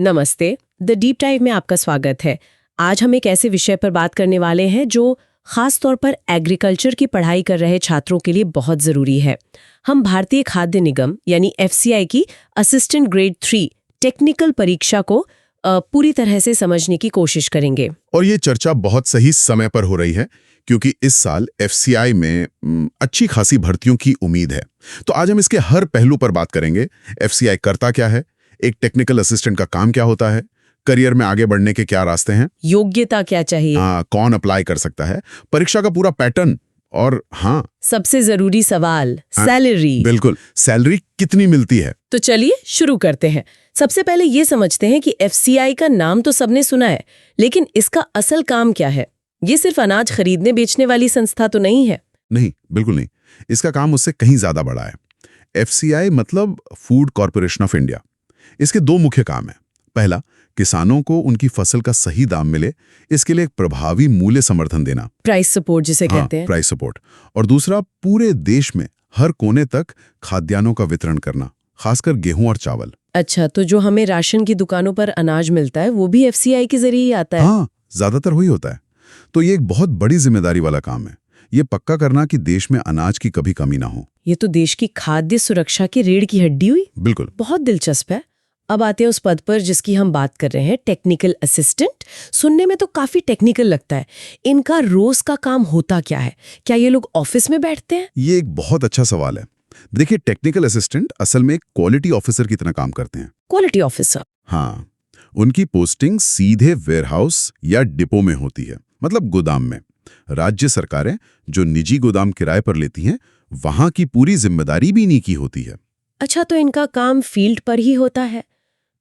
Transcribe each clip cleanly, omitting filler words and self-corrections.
नमस्ते। The deep dive में आपका स्वागत है। आज हम एक ऐसे विषय पर बात करने वाले हैं जो खास तौर पर एग्रीकल्चर की पढ़ाई कर रहे छात्रों के लिए बहुत जरूरी है। हम भारतीय खाद्य निगम यानी FCI की असिस्टेंट ग्रेड 3 टेक्निकल परीक्षा को पूरी तरह से समझने की कोशिश करेंगे। और ये चर्चा बहुत सही समय पर हो रही है क्योंकि इस साल FCI में अच्छी खासी भर्तियों की उम्मीद है। तो आज हम इसके हर पहलू पर बात करेंगे। FCI करता क्या है, एक टेक्निकल असिस्टेंट का काम क्या होता है, करियर में आगे बढ़ने के क्या रास्ते हैं, योग्यता क्या चाहिए, कौन अप्लाई कर सकता है, परीक्षा का पूरा पैटर्न और सबसे जरूरी सवाल सैलरी। बिल्कुल, सैलरी कितनी मिलती है। तो चलिए शुरू करते हैं। सबसे पहले ये समझते हैं कि FCI का नाम तो सबने सुना है, लेकिन इसका असल काम क्या है। ये सिर्फ अनाज खरीदने बेचने वाली संस्था तो नहीं है। नहीं, बिल्कुल नहीं। इसका काम उससे कहीं ज्यादा बड़ा है। FCI मतलब फूड कॉर्पोरेशन ऑफ इंडिया। इसके दो मुख्य काम हैं। पहला, किसानों को उनकी फसल का सही दाम मिले, इसके लिए एक प्रभावी मूल्य समर्थन देना, प्राइस सपोर्ट जिसे कहते हैं। Price support. और दूसरा, पूरे देश में हर कोने तक खाद्यान्नों का वितरण करना, खासकर गेहूं और चावल। अच्छा, तो जो हमें राशन की दुकानों पर अनाज मिलता है वो भी FCI के जरिए ही आता है। हाँ, ज्यादातर वही होता है। तो ये एक बहुत बड़ी जिम्मेदारी वाला काम है। ये पक्का करना कि देश में अनाज की कभी कमी ना हो। ये तो देश की खाद्य सुरक्षा की रीढ़ की हड्डी हुई। बिल्कुल। बहुत दिलचस्प है। अब आते हैं उस पद पर जिसकी हम बात कर रहे हैं, टेक्निकल असिस्टेंट। सुनने में तो काफी टेक्निकल लगता है। इनका रोज का काम होता क्या है? क्या ये लोग ऑफिस में बैठते हैं? ये एक बहुत अच्छा सवाल है। देखिए, टेक्निकल असिस्टेंट असल में एक क्वालिटी ऑफिसर की तरह काम करते हैं। Quality officer? हाँ, उनकी पोस्टिंग सीधे वेयरहाउस या डिपो में होती है, मतलब गोदाम में। राज्य सरकारें जो निजी गोदाम किराए पर लेती हैं, वहां की पूरी जिम्मेदारी भी इन्हीं की होती है। अच्छा, तो इनका काम फील्ड पर ही होता है।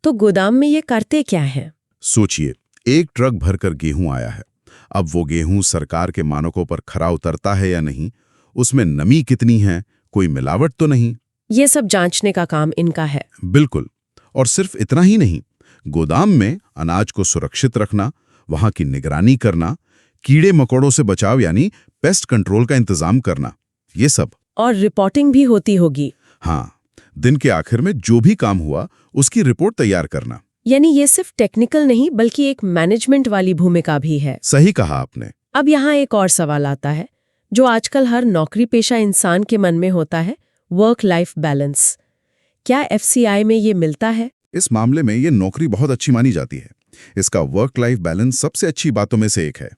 तो गोदाम में ये करते क्या है? सोचिए, एक ट्रक भरकर गेहूं आया है। अब वो गेहूं सरकार के मानकों पर खरा उतरता है या नहीं, उसमें नमी कितनी है, कोई मिलावट तो नहीं, ये सब जांचने का काम इनका है। बिल्कुल। और सिर्फ इतना ही नहीं, गोदाम में अनाज को सुरक्षित रखना, वहां की निगरानी करना, कीड़े मकोड़ों से बचाव यानी पेस्ट कंट्रोल का इंतजाम करना, ये सब। और रिपोर्टिंग भी होती होगी। हाँ, दिन के आखिर में जो भी काम हुआ उसकी रिपोर्ट तैयार करना। यानी ये सिर्फ टेक्निकल नहीं बल्कि एक मैनेजमेंट वाली भूमिका भी है। सही कहा आपने। अब यहाँ एक और सवाल आता है जो आजकल हर नौकरी पेशा इंसान के मन में होता है, वर्क लाइफ बैलेंस। क्या FCI में ये मिलता है? इस मामले में ये नौकरी बहुत अच्छी मानी जाती है। इसका वर्क लाइफ बैलेंस सबसे अच्छी बातों में से एक है।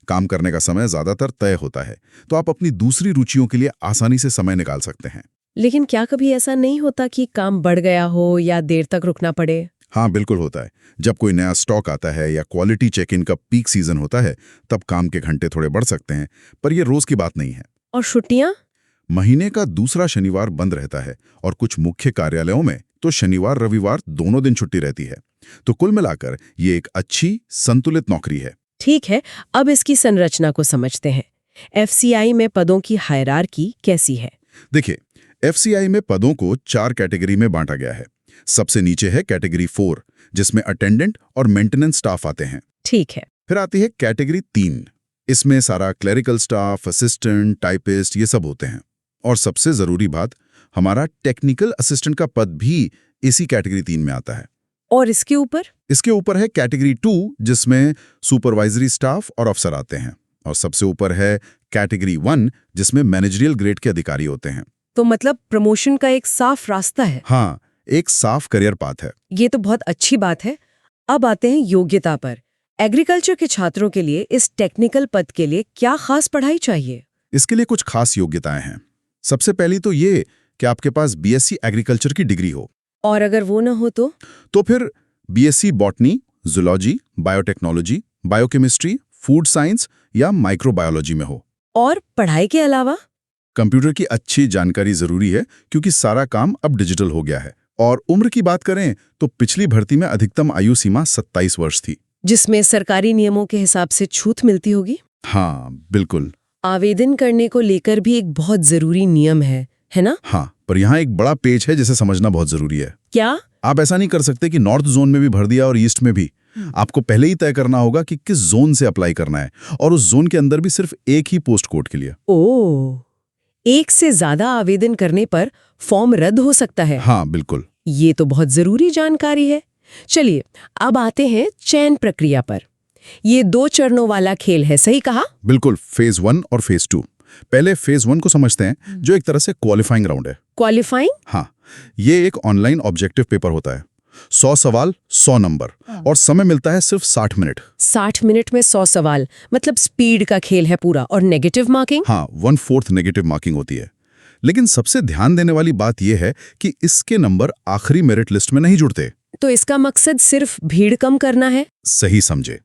काम करने का समय ज्यादातर तय होता है, तो आप अपनी दूसरी रुचियों के लिए आसानी से समय निकाल सकते हैं। लेकिन क्या कभी ऐसा नहीं होता कि काम बढ़ गया हो या देर तक रुकना पड़े? हाँ, बिल्कुल होता है। जब कोई नया स्टॉक आता है या क्वालिटी चेक इन का पीक सीजन होता है, तब काम के घंटे थोड़े बढ़ सकते हैं, पर ये रोज की बात नहीं है। और छुट्टियां? महीने का दूसरा शनिवार बंद रहता है और कुछ मुख्य कार्यालयों में तो शनिवार रविवार दोनों दिन छुट्टी रहती है। तो कुल मिलाकर ये एक अच्छी संतुलित नौकरी है। ठीक है, अब इसकी संरचना को समझते हैं। FCI में पदों की हायरार्की कैसी है? देखिए, FCI में पदों को 4 कैटेगरी में बांटा गया है। सबसे नीचे है कैटेगरी 4, जिसमें अटेंडेंट और मेंटेनेंस स्टाफ आते हैं। ठीक है। फिर आती है कैटेगरी 3, इसमें सारा क्लरिकल स्टाफ, असिस्टेंट, टाइपिस्ट ये सब होते हैं। और सबसे जरूरी बात, हमारा टेक्निकल असिस्टेंट का पद भी इसी कैटेगरी 3 में आता है। और इसके ऊपर? इसके ऊपर है कैटेगरी 2, जिसमें सुपरवाइजरी स्टाफ और अफसर आते हैं। और सबसे ऊपर है कैटेगरी 1, जिसमें मैनेजरियल ग्रेड के अधिकारी होते हैं। तो मतलब प्रमोशन का एक साफ रास्ता है। हाँ, एक साफ करियर पाथ है। ये तो बहुत अच्छी बात है। अब आते हैं योग्यता पर। एग्रीकल्चर के छात्रों के लिए इस टेक्निकल पद के लिए क्या खास पढ़ाई चाहिए? इसके लिए कुछ खास योग्यताएं हैं। सबसे पहली तो ये कि आपके पास BSc एग्रीकल्चर की डिग्री हो। और अगर वो न हो तो फिर BSc botany, zoology, biotechnology, biochemistry, food science या माइक्रोबायोलॉजी में हो। और पढ़ाई के अलावा कंप्यूटर की अच्छी जानकारी जरूरी है क्योंकि सारा काम अब डिजिटल हो गया है। और उम्र की बात करें तो पिछली भर्ती में अधिकतम आयु सीमा 27 वर्ष थी, जिसमें सरकारी नियमों के हिसाब से छूट मिलती होगी। हाँ, बिल्कुल। आवेदन करने को लेकर भी एक बहुत जरूरी नियम है ना? हाँ, पर यहाँ एक बड़ा पेच है जिसे समझना बहुत जरूरी है। क्या? आप ऐसा नहीं कर सकते कि नॉर्थ जोन में भी भर दिया और ईस्ट में भी। आपको पहले ही तय करना होगा कि किस जोन से अप्लाई करना है, और उस जोन के अंदर भी सिर्फ एक ही पोस्ट कोड के लिए। ओह, एक से ज्यादा आवेदन करने पर फॉर्म रद्द हो सकता है? हाँ, बिल्कुल। ये तो बहुत जरूरी जानकारी है। चलिए अब आते हैं चयन प्रक्रिया पर। ये 2 चरणों वाला खेल है, सही कहा? बिल्कुल, फेज 1 और फेज 2। पहले फेज 1 को समझते हैं, जो एक तरह से क्वालिफाइंग राउंड है। क्वालिफाइंग? हाँ, ये एक ऑनलाइन ऑब्जेक्टिव पेपर होता है। 100 सवाल, 100 नंबर, और समय मिलता है सिर्फ 60 मिनट। 60 मिनट में 100 सवाल, मतलब स्पीड का खेल है पूरा। और नेगेटिव मार्किंग? हाँ, 1/4 नेगेटिव मार्किंग होती है। लेकिन सबसे ध्यान देने वाली बात यह है कि इसके नंबर आखिरी मेरिट लिस्ट में नहीं जुड़ते। तो इसका मकसद सिर्फ भीड़ कम करना है? सही समझे,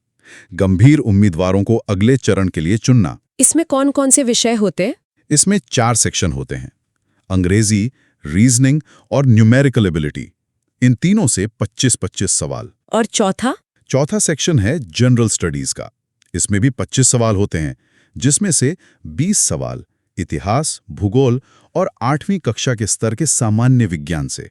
गंभीर उम्मीदवारों को अगले चरण के लिए चुनना। इसमें कौन कौन से विषय होते हैं? इसमें 4 सेक्शन होते हैं: अंग्रेजी, रीजनिंग और न्यूमेरिकल एबिलिटी। इन तीनों से 25-25 सवाल। और चौथा सेक्शन है जनरल स्टडीज का। इसमें भी 25 सवाल होते हैं, जिसमें से 20 सवाल इतिहास, भूगोल और 8वीं कक्षा के स्तर के सामान्य विज्ञान से,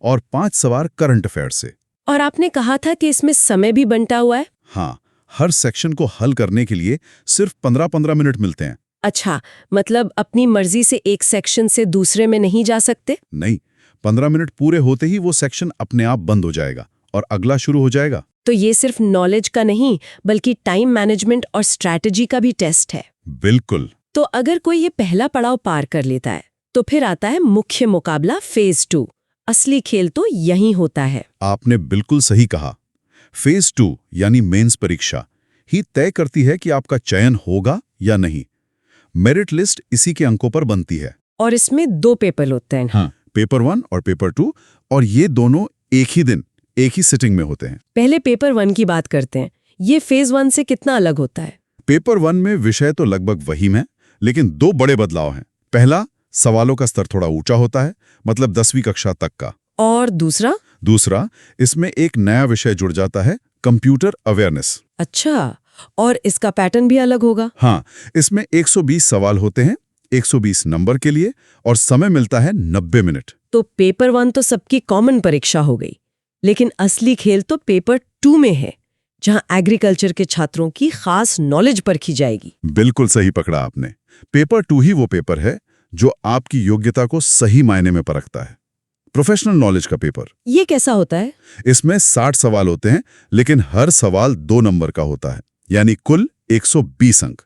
और 5 सवाल करंट अफेयर से। और आपने कहा था कि इसमें समय भी बंटा हुआ है? हाँ, हर सेक्शन को हल करने के लिए सिर्फ 15-15 मिनट मिलते हैं। अच्छा, मतलब अपनी मर्जी से एक सेक्शन से दूसरे में नहीं जा सकते? नहीं, 15 मिनट पूरे होते ही वो सेक्शन अपने आप बंद हो जाएगा और अगला शुरू हो जाएगा। तो ये सिर्फ नॉलेज का नहीं, बल्कि टाइम मैनेजमेंट और स्ट्रैटेजी का भी टेस्ट है। बिल्कुल। तो अगर कोई ये पहला पड़ाव पार कर लेता है, तो फिर आता है मुख्य मुकाबला, फेज 2। असली खेल तो यहीं होता है। आपने बिल्कुल सही कहा। फेज 2 यानी मेंस परीक्षा ही तय करती है कि आपका चयन होगा या नहीं। मेरिट लिस्ट इसी के अंकों पर बनती है। और इसमें 2 पेपर होते हैं। हाँ, पेपर 1 और पेपर 2, और ये दोनों एक ही दिन, एक ही सिटिंग में होते हैं। पहले पेपर 1 की बात करते हैं। ये फेज 1 से कितना अलग होता है? पेपर 1 में विषय तो लगभग वही है, लेकिन 2 बड़े बदलाव हैं। पहला, सवालों का स्तर थोड़ा ऊंचा होता है, मतलब 10वीं कक्षा तक का। और दूसरा, इसमें एक नया विषय जुड़ जाता है, कंप्यूटर अवेयरनेस। अच्छा, और इसका पैटर्न भी अलग होगा? हाँ, इसमें 120 सवाल होते हैं, 120 नंबर के लिए, और समय मिलता है 90 मिनट। तो पेपर 1 तो सबकी कॉमन परीक्षा हो गई, लेकिन असली खेल तो पेपर 2 में है, जहां एग्रीकल्चर के छात्रों की खास नॉलेज परखी जाएगी। बिल्कुल सही पकड़ा आपने। पेपर 2 ही वो पेपर है जो आपकी योग्यता को सही मायने में परखता है। प्रोफेशनल नॉलेज का पेपर। ये कैसा होता है? इसमें 60 सवाल होते हैं, लेकिन हर सवाल 2 नंबर का होता है, यानी कुल 120 अंक,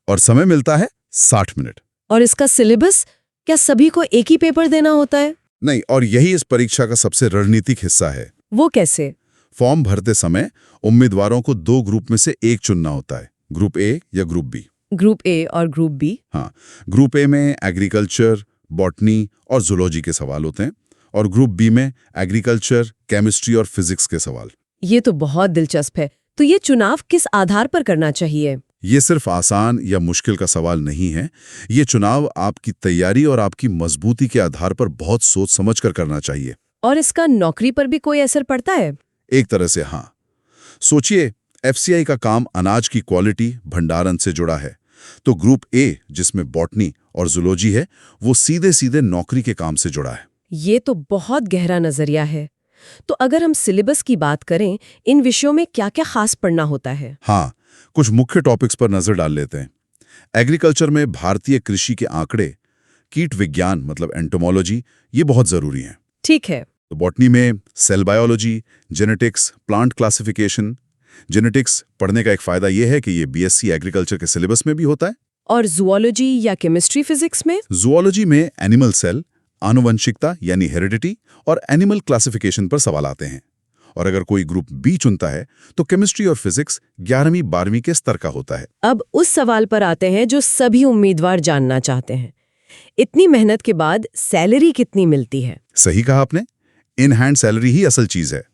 और समय मिलता है 60 मिनट। और इसका सिलेबस, क्या सभी को एक ही पेपर देना होता है? नहीं, और यही इस परीक्षा का सबसे रणनीतिक हिस्सा है। वो कैसे? फॉर्म भरते समय उम्मीदवारों को 2 ग्रुप में से एक चुनना होता है, ग्रुप ए या ग्रुप बी। ग्रुप ए और ग्रुप बी? हाँ, ग्रुप ए में एग्रीकल्चर, बॉटनी और जूलॉजी के सवाल होते हैं, और ग्रुप बी में एग्रीकल्चर, केमिस्ट्री और फिजिक्स के सवाल। ये तो बहुत दिलचस्प है। तो ये चुनाव किस आधार पर करना चाहिए? ये सिर्फ आसान या मुश्किल का सवाल नहीं है। ये चुनाव आपकी तैयारी और आपकी मजबूती के आधार पर बहुत सोच समझ कर करना चाहिए। और इसका नौकरी पर भी कोई असर पड़ता है? एक तरह से हाँ। सोचिए, एफसीआई का काम अनाज की क्वालिटी, भंडारण से जुड़ा है, तो ग्रुप ए, जिसमें बॉटनी और जूलॉजी है, वो सीधे सीधे नौकरी के काम से जुड़ा है। ये तो बहुत गहरा नजरिया है। तो अगर हम सिलेबस की बात करें, इन विषयों में क्या क्या खास पढ़ना होता है? हाँ, कुछ मुख्य टॉपिक्स पर नजर डाल लेते हैं। एग्रीकल्चर में भारतीय कृषि के आंकड़े, कीट विज्ञान मतलब एंटोमोलॉजी, ये बहुत जरूरी है। ठीक है। तो बॉटनी में cell biology, genetics, plant classification. Genetics पढ़ने का एक फायदा यह है कि ये बीएससी एग्रीकल्चर के सिलेबस में भी होता है। और जूलॉजी या केमिस्ट्री फिजिक्स में? जूलॉजी में एनिमल सेल, आनुवंशिकता यानी हेरिडिटी और एनिमल क्लासिफिकेशन पर सवाल आते हैं। और अगर कोई ग्रुप बी चुनता है तो केमिस्ट्री और फिजिक्स 11वीं 12वीं के स्तर का होता है। अब उस सवाल पर आते हैं जो सभी उम्मीदवार जानना चाहते हैं। इतनी मेहनत के बाद सैलरी कितनी मिलती है? सही कहा आपने, इन हैंड सैलरी ही असल चीज है।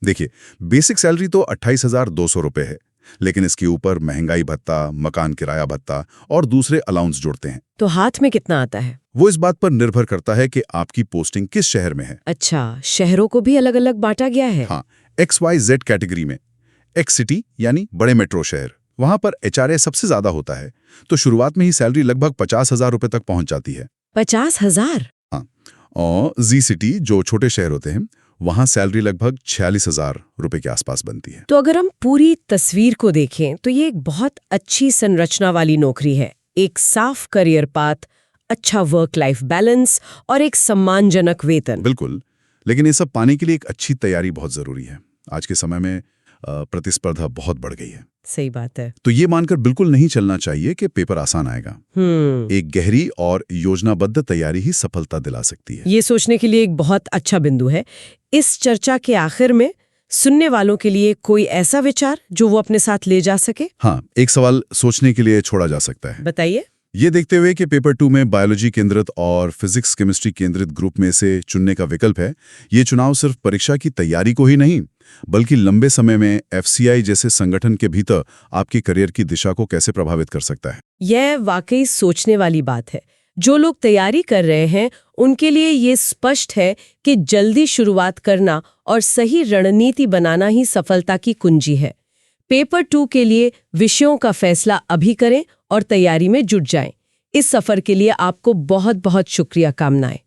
देखिए, बेसिक सैलरी तो 28,200 रुपए है, लेकिन इसके ऊपर महंगाई भत्ता, मकान किराया भत्ता और दूसरे अलाउंस जुड़ते हैं। तो हाथ में कितना आता है? वो इस बात पर निर्भर करता है कि आपकी पोस्टिंग किस शहर में है। अच्छा, शहरों को भी अलग अलग बांटा गया है? हाँ, XYZ कैटेगरी में एक्स सिटी यानी बड़े मेट्रो शहर, वहां पर HRA सबसे ज्यादा होता है, तो शुरुआत में ही सैलरी लगभग 50,000 रुपए तक पहुंच जाती है। 50,000? हाँ, और जी सिटी जो छोटे शहर होते हैं, वहां सैलरी लगभग 46,000 रुपए के आसपास बनती है। तो अगर हम पूरी तस्वीर को देखें तो ये एक बहुत अच्छी संरचना वाली नौकरी है। एक साफ करियर पाथ, अच्छा वर्क लाइफ बैलेंस और एक सम्मानजनक वेतन। बिल्कुल, लेकिन ये सब पाने के लिए एक अच्छी तैयारी बहुत जरूरी है। आज के समय में प्रतिस्पर्धा बहुत बढ़ गई है। सही बात है। तो ये मानकर बिल्कुल नहीं चलना चाहिए कि पेपर आसान आएगा। एक गहरी और योजनाबद्ध तैयारी ही सफलता दिला सकती है। ये सोचने के लिए एक बहुत अच्छा बिंदु है। इस चर्चा के आखिर में सुनने वालों के लिए कोई ऐसा विचार जो वो अपने साथ ले जा सके? हाँ, एक सवाल सोचने के लिए छोड़ा जा सकता है। बताइए। ये देखते हुए कि पेपर 2 में बायोलॉजी केंद्रित और फिजिक्स केमिस्ट्री केंद्रित ग्रुप में से चुनने का विकल्प है, ये चुनाव सिर्फ परीक्षा की तैयारी को ही नहीं, बल्कि लंबे समय में एफसीआई जैसे संगठन के भीतर आपकी करियर की दिशा को कैसे प्रभावित कर सकता है। यह वाकई सोचने वाली बात है। जो लोग तैयारी कर रहे हैं उनके लिए ये स्पष्ट है कि जल्दी शुरुआत करना और सही रणनीति बनाना ही सफलता की कुंजी है। पेपर 2 के लिए विषयों का फैसला अभी करें और तैयारी में जुट जाएं। इस सफर के लिए आपको बहुत बहुत शुक्रिया कामनाएं।